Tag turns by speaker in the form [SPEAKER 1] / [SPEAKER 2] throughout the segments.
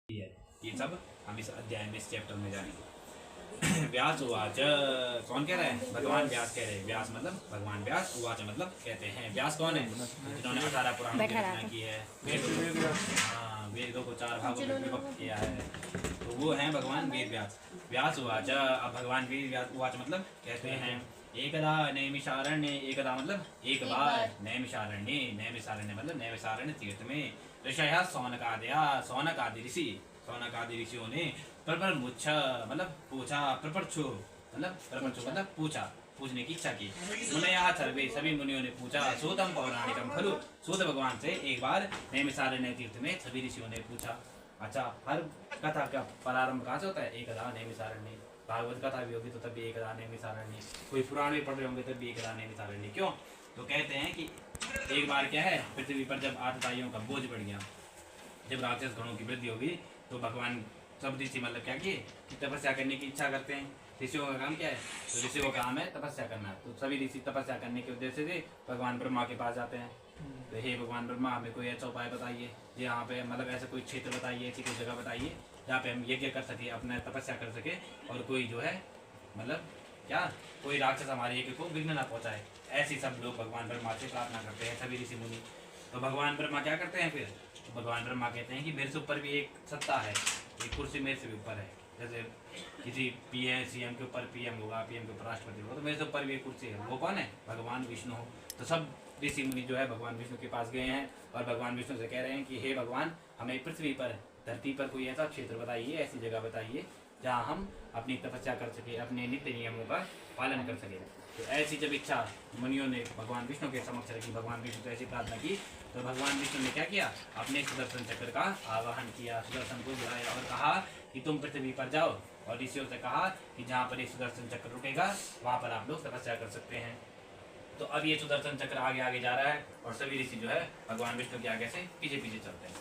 [SPEAKER 1] है। ये सब हम इस अध्याय में, इस चैप्टर में जानेंगे। व्यास उवाच, कौन कह रहा है? भगवान व्यास कह रहे हैं। व्यास मतलब भगवान व्यास, उवाच मतलब कहते हैं। व्यास कौन है? जिन्होंने 18 पुराणों की रचना की है, वेदों को 4 भागों में विभक्त किया है, तो वो हैं भगवान वेद व्यास। व्यास उवाच, अब भगवान वेद व्यास उवाच मतलब कहते हैं। एकदा नैमिषारण्य, एकदा मतलब एक बार, नैमिषारण्य, नैमिषारण्य मतलब नैमिषारण्य तीर्थ में, ऋषय सौनकादया, सौनक आदि ऋषि, सौनक आदि ऋषियों ने प्रपर मुच्छ मतलब पूछा, प्रपरछो मतलब प्रपरछो मतलब पूछा, पूछने की इच्छा की। मुनया सर्वे, सभी मुनियों ने पूछा। सूतम पौराणिकम खलु, सूत भगवान से एक बार नैमिषारण्य तीर्थ में सभी ऋषियों ने पूछा। अच्छा, हर कथा का प्रारंभ कहाँ से होता है? एकदा नैमिषारण्य। भागवत कथा भी होगी तो तब भी एकदा नैमिषारण्य, कोई पुराण भी पढ़ रहे होंगे तब भी एकदा नैमिषारण्य। क्यों? तो कहते हैं कि एक बार क्या है, पृथ्वी पर जब आतताइयों का बोझ बढ़ गया, जब राक्षस गणों की वृद्धि होगी, तो भगवान सब ऋषि मतलब क्या किए कि तपस्या करने की इच्छा करते हैं। ऋषियों का काम क्या है? तो ऋषियों का काम है तपस्या करना। तो सभी ऋषि तपस्या करने के उद्देश्य से भगवान ब्रह्मा के पास जाते हैं। तो हे भगवान ब्रह्मा, हमें कोई ऐसा उपाय बताइए, यहाँ पे मतलब ऐसा कोई क्षेत्र बताइए, ऐसी कोई जगह बताइए जहाँ पे हम यज्ञ कर सके, अपने तपस्या कर सके, और कोई जो है मतलब क्या, कोई राक्षस हमारे यज्ञ को विघ्न ना पहुँचाए। ऐसी सब लोग भगवान ब्रह्मा से प्रार्थना करते हैं, सभी ऋषि मुनि। तो भगवान ब्रह्मा क्या करते हैं फिर? तो भगवान ब्रह्मा कहते हैं कि मेरे से ऊपर भी एक सत्ता है, एक कुर्सी मेरे से भी ऊपर है। जैसे किसी पीएम सीएम के ऊपर पीएम होगा, पीएम के ऊपर राष्ट्रपति होगा, तो मेरे से ऊपर भी एक कुर्सी है। वो कौन है? भगवान विष्णु। तो सब ऋषि मुनि जो है भगवान विष्णु के पास गए हैं और भगवान विष्णु से कह रहे हैं कि हे भगवान, हमें पृथ्वी पर, धरती पर कोई ऐसा क्षेत्र बताइए, ऐसी जगह बताइए जहाँ हम अपनी तपस्या कर सके, अपने नित्य नियमों का पालन कर सके। तो ऐसी जब इच्छा मुनियों ने भगवान विष्णु के समक्ष रखी, भगवान विष्णु तो ऐसी प्रार्थना की, तो भगवान विष्णु ने क्या किया? अपने सुदर्शन चक्र का आवाहन किया, सुदर्शन को बुलाया और कहा कि तुम पृथ्वी पर जाओ, और ऋषियों से कहा कि जहाँ पर ये सुदर्शन चक्र रुकेगा वहाँ पर आप लोग तपस्या कर सकते हैं। तो अब ये सुदर्शन चक्र आगे आगे जा रहा है और सभी ऋषि जो है भगवान विष्णु के आगे से पीछे पीछे चलते हैं।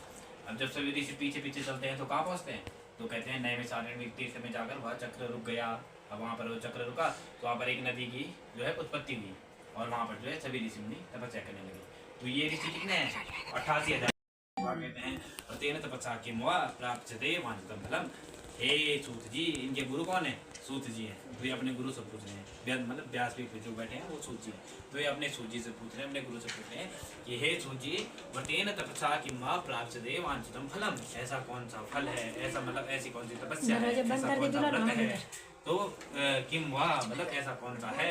[SPEAKER 1] अब जब सभी ऋषि पीछे पीछे चलते हैं तो कहाँ पहुँचते हैं? तो कहते हैं नैमिषारण्य तीर्थ में जाकर वह चक्र रुक गया। अब वहाँ पर वो चक्र रुका तो वहाँ पर एक नदी की जो है उत्पत्ति हुई, और वहाँ पर जो है सभी ऋषि मुनि तपस्या करने लगे। तो ये ऋषि कितने हैं? 88,000 कहते हैं। और तेन तपस्या के मुआ प्राप्त वांछितम फलम। हे सूत जी, इनके गुरु कौन है? सूत जी हैं। तो ये अपने गुरु से पूछ रहे हैं, मतलब व्यास भी जो बैठे हैं वो सूत जी हैं। तो ये अपने सूत जी से पूछ रहे हैं, अपने गुरु से पूछ रहे हैं कि हे सूत जी, वतेन तपस्या कि माँ प्राप्त वांछितम फलम, ऐसा कौन सा फल है, ऐसा मतलब ऐसी कौन सी तपस्या है, ऐसा कौन सा व्रत है, तो किम वाह मतलब ऐसा कौन सा है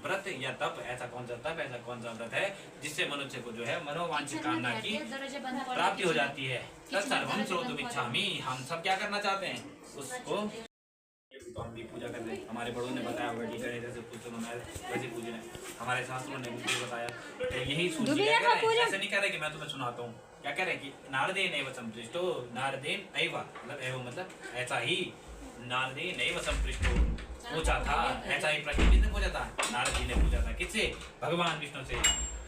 [SPEAKER 1] व्रत या तप, ऐसा कौन सा तप, ऐसा कौन सा व्रत है जिससे मनुष्य को जो है मनोवांछित कामना की प्राप्ति हो जाती है। तत्सर्वम श्रोतुमिच्छामि, हम सब क्या करना चाहते हैं? उसको तो हम भी पूजा कर रहे हैं। हमारे बड़ों ने बताया वही करे, जैसे पूछो वैसे पूजे, हमारे शास्त्रों ने मुझे बताया। तो यही सूची ऐसे नहीं कह रहे कि मैं तुम्हें सुनाता हूँ, क्या कह रहे हैं कि नारदेन एव संपृष्टो, नारदेन एव मतलब एव मतलब ऐसा ही, नारदेन एव संपृष्टो पूछा था, ऐसा ही प्रश्न किसने पूछा था? नारद जी ने पूछा था। किससे? भगवान विष्णु से।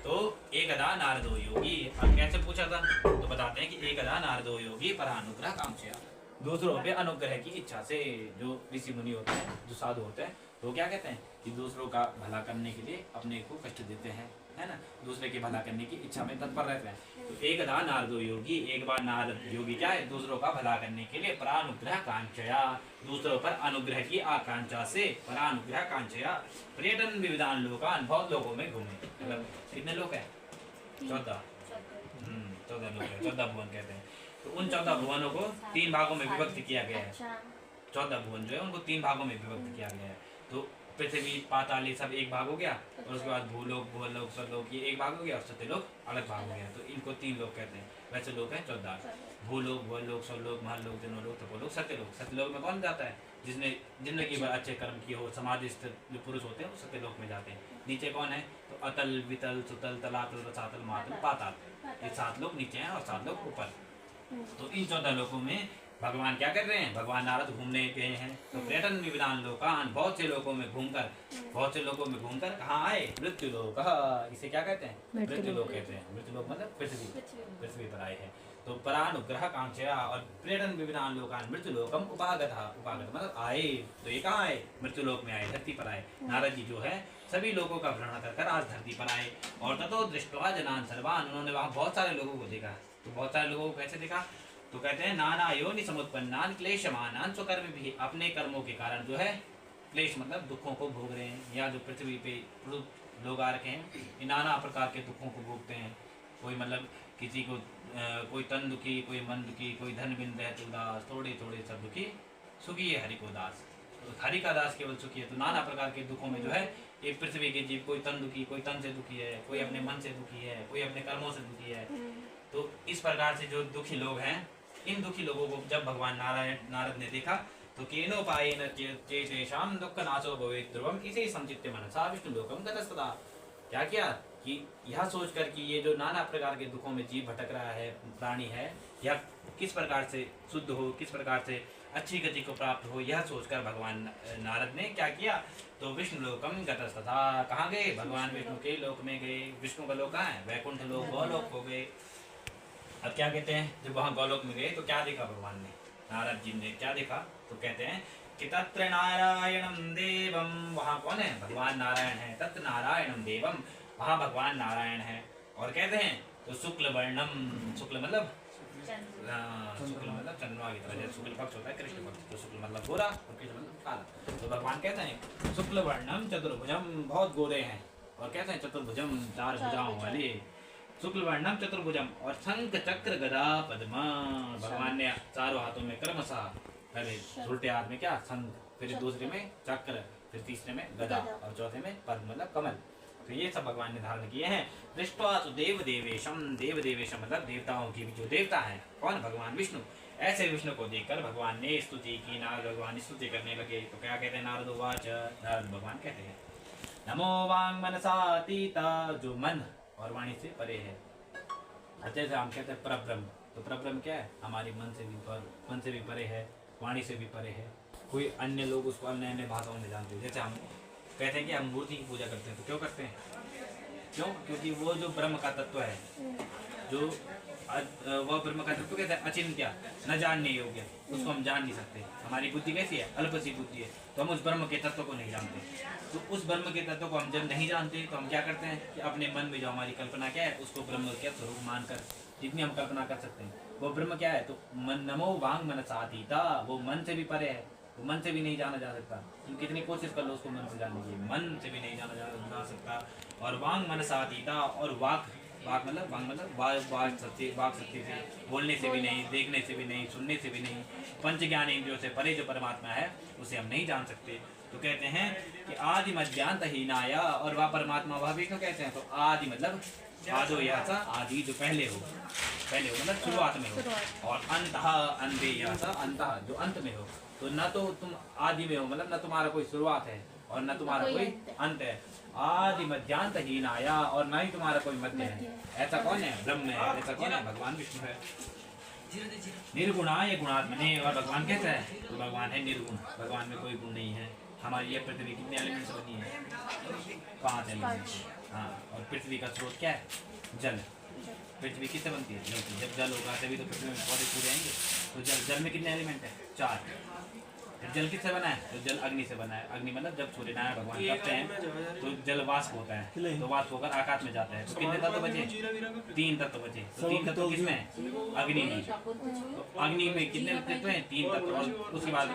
[SPEAKER 1] तो एकदा नारदो योगी, अब कैसे पूछा था? तो बताते हैं कि एकदा नारदो योगी परानुग्रह कांक्षया, दूसरों पे अनुग्रह की इच्छा से। जो ऋषि मुनि होते हैं, जो साधु होते हैं, तो क्या कहते हैं कि दूसरों का भला करने के लिए अपने को कष्ट देते हैं, है ना, दूसरे के भला करने की इच्छा में तत्पर रहते हैं। तो एकदा नारदो योगी, एक बार नारद योगी क्या है? दूसरों का भला करने के लिए परानुग्रह कांक्षया, दूसरों पर अनुग्रह की आकांक्षा से, परानुग्रह कांक्षया पर्यटन विविधान लोकान, बहुत लोगों में घूमे। मतलब कितने लोग हैं? 14 लोग हैं, 14 भुवन कहते हैं। तो उन 14 भुवनों को 3 भागों में विभक्त किया गया है। 14 भुवन जो है उनको 3 भागों में विभक्त किया गया है। तो पृथ्वी, पाताल ये सब एक भाग हो गया, और उसके बाद भूलोक, भुवनलोक, स्वलोक ये एक भाग हो गया, और सत्यलोक अलग भाग हो गया। तो इनको 3 लोग कहते हैं। वैसे लोग हैं 14, भूलोक, भुवनलोक, स्वलोक, महलोक, जनोलोक, तपोलोक, सत्यलोक। सत्यलोक में कौन जाता है? जिसने जिंदगी भर अच्छे कर्म किए हो, समाधिस्थ जो पुरुष होते हैं वो सत्यलोक में जाते हैं। नीचे कौन है? तो अतल, वितल, सुतल, तलातल, रसातल, महातल, पाताल, ये 7 लोग नीचे हैं और 7 लोग ऊपर। तो इन 14 लोकों में भगवान क्या कर रहे हैं? भगवान नारद घूमने गए हैं। तो पर्यटन विविधान लोकान, बहुत से लोगों में घूमकर, बहुत से लोगों में घूमकर कहाँ आए? मृत्यु लोक, इसे क्या कहते हैं? मृत्यु लोक कहते हैं। मृत्यु लोक मतलब पृथ्वी पर आए हैं। तो परानुग्रह कांक्षया, और पर्यटन विविधान लोकान मृत्यु लोकम उपागत, उपागत मतलब आए। तो ये कहाँ आए? मृत्यु लोक में आए, धरती पर आए। नारद जी जो है सभी लोगों का भ्रमण कर आज धरती पर आए। और ततो दृष्टवा जनान सर्वान, उन्होंने वहाँ बहुत सारे लोगों को देखा। तो बहुत सारे लोगों को कैसे देखा? तो कहते हैं नाना योनि समुत्पन्नान क्लेशमानान स्वकर्म भी, अपने कर्मों के कारण जो है क्लेश मतलब दुखों को भोग रहे हैं, या जो पृथ्वी पे लोग आ रखे हैं ये नाना प्रकार के दुखों को भोगते हैं। कोई मतलब किसी को कोई तन दुखी, कोई मन दुखी, कोई धन बिंद है तो उदास, थोड़े थोड़े सब दुखी, सुखी है हरि को दास, तो हरि का दास केवल सुखी है। तो नाना प्रकार के दुखों में जो है ये पृथ्वी के जीव, कोई तन दुखी, कोई तन से दुखी है, कोई अपने मन से दुखी है, कोई अपने कर्मों से दुखी है। तो इस प्रकार से जो दुखी लोग हैं, इन दुखी लोगों को जब भगवान नारद ने देखा तो केनोपायेन चेतेषां दुःख नाशो भवेत् ध्रुवम् इति संचित्य मनसा विष्णु लोकम गतस्तदा। क्या किया कि यह सोचकर कि ये जो नाना प्रकार के दुखों में जीव भटक रहा है, प्राणी है, यह किस प्रकार से शुद्ध हो, किस प्रकार से अच्छी गति को प्राप्त हो, यह सोचकर भगवान नारद ने क्या किया, तो विष्णु लोकम गतस्तथा, कहाँ गए, भगवान विष्णु के लोक में गए। विष्णु का लोक कहाँ है, वैकुंठ लोक, गौलोक हो गए। अब क्या कहते हैं, जब वहाँ गौलोक में गए तो क्या देखा भगवान ने, नारद जी ने क्या देखा, तो कहते हैं कि तत्र नारायणम देवम, वहाँ कौन है, भगवान नारायण है, तत्र नारायणम देवम, वहाँ भगवान नारायण है। और कहते हैं तो शुक्ल वर्णम, शुक्ल मतलब शुक्ल मतलब चंद्रमा की तरह, जैसे शुक्ल पक्ष होता है कृष्ण पक्ष, तो शुक्ल मतलब गोरा और कृष्ण मतलब काला। तो भगवान कहते हैं शुक्ल वर्णम चतुर्भुजम, बहुत गोरे हैं, और कहते हैं चतुर्भुजम, चार भुजाओं वाले, शुक्ल वर्णम चतुर्भुजम, और शंख चक्र गदा पद्मा, भगवान ने चारों हाथों में क्रमशः, पहले उल्टे हाथ में क्या शंख, फिर दूसरे में चक्र, फिर तीसरे में गदा, और चौथे में पद्म मतलब कमल। तो ये सब भगवान ने धारण किए हैं। दृष्ट्वा तो देव देवेशम, देव देवेशम मतलब देवताओं की भी जो देवता है, कौन, भगवान विष्णु। ऐसे विष्णु को देखकर भगवान ने स्तुति की, नारद भगवान स्तुति करने लगे। तो क्या कहते हैं, नारद उवाच, नारद भगवान कहते हैं नमो वांग मनसातीता, जो मन और वाणी से परे है। जैसे हम कहते हैं परब्रह्म, तो परब्रह्म क्या है, हमारी मन से भी परे है, वाणी से भी परे है। कोई अन्य लोग उसको अन्य अन्य भाषाओं में जानते हैं। जैसे हम कहते हैं कि हम मूर्ति की पूजा करते हैं, तो क्यों करते हैं, क्यों, क्योंकि वो जो ब्रह्म का तत्व है, जो वह ब्रह्म का तत्व कहते हैं अचिंत्य, न जानने योग्य, उसको हम जान नहीं सकते। हमारी बुद्धि कैसी है, अल्प सी बुद्धि है, तो हम उस ब्रह्म के तत्व को नहीं जानते। तो उस ब्रह्म के तत्व को हम जब नहीं जानते तो हम क्या करते हैं कि अपने मन में जो हमारी कल्पना क्या है, उसको ब्रह्म के स्वरूप मानकर जितनी हम कल्पना कर सकते हैं, वो ब्रह्म क्या है, तो मन, नमो वांग मनसातीता, वो मन से भी परे है, वो मन से भी नहीं जाना जा सकता। तुम कितनी कोशिश कर लो उसको मन से जानने की, मन से भी नहीं जाना जा सकता। और वांग मनसातीता, और वाक मतलब वाक सत्य से, बोलने से भी नहीं, देखने से भी नहीं, सुनने से भी नहीं, पंच ज्ञान इंद्रियों से परे जो परमात्मा है उसे हम नहीं जान सकते। तो कहते हैं कि आदि मध्यांत हीनाया, और वह परमात्मा वह भी क्यों कहते हैं, तो आदि मतलब आदो यासा, आदि जो पहले हो मतलब शुरुआत में हो, और अंतः अंधे यासा, अंतः जो अंत में हो। तो न तो तुम आदि में हो, मतलब न तुम्हारा कोई शुरुआत है और न तुम्हारा कोई अंत है। आदि मध्यांत हीनाया, और न ही तुम्हारा कोई मध्य है। ऐसा कौन है, ब्रह्म है। ऐसा कौन है, भगवान विष्णु है। निर्गुणाय गुणात्मने, और भगवान कैसा है, तो भगवान है निर्गुण, भगवान में कोई गुण नहीं है। हमारी ये पृथ्वी कितने एलिमेंट से बनी है, 5 एलिमेंट। हाँ, और पृथ्वी का स्रोत क्या है, जल। पृथ्वी किससे बनती है, जल से। जब जल होगा तभी तो पृथ्वी में पौधे फूल जाएंगे। तो जल में कितने एलिमेंट है, 4। जल किससे बना है, तो जल अग्नि से बना है। अग्नि मतलब जब सूर्य नारायण भगवान तपते हैं तो जल वाष्प होता है, तो वाष्प होकर आकाश में जाता है। तो कितने तत्व बचे, 3 तत्व बचे। तो 3 तत्व किसमें, अग्नि में। तो अग्नि में कितने तत्व हैं, 3 तत्व। और उसके बाद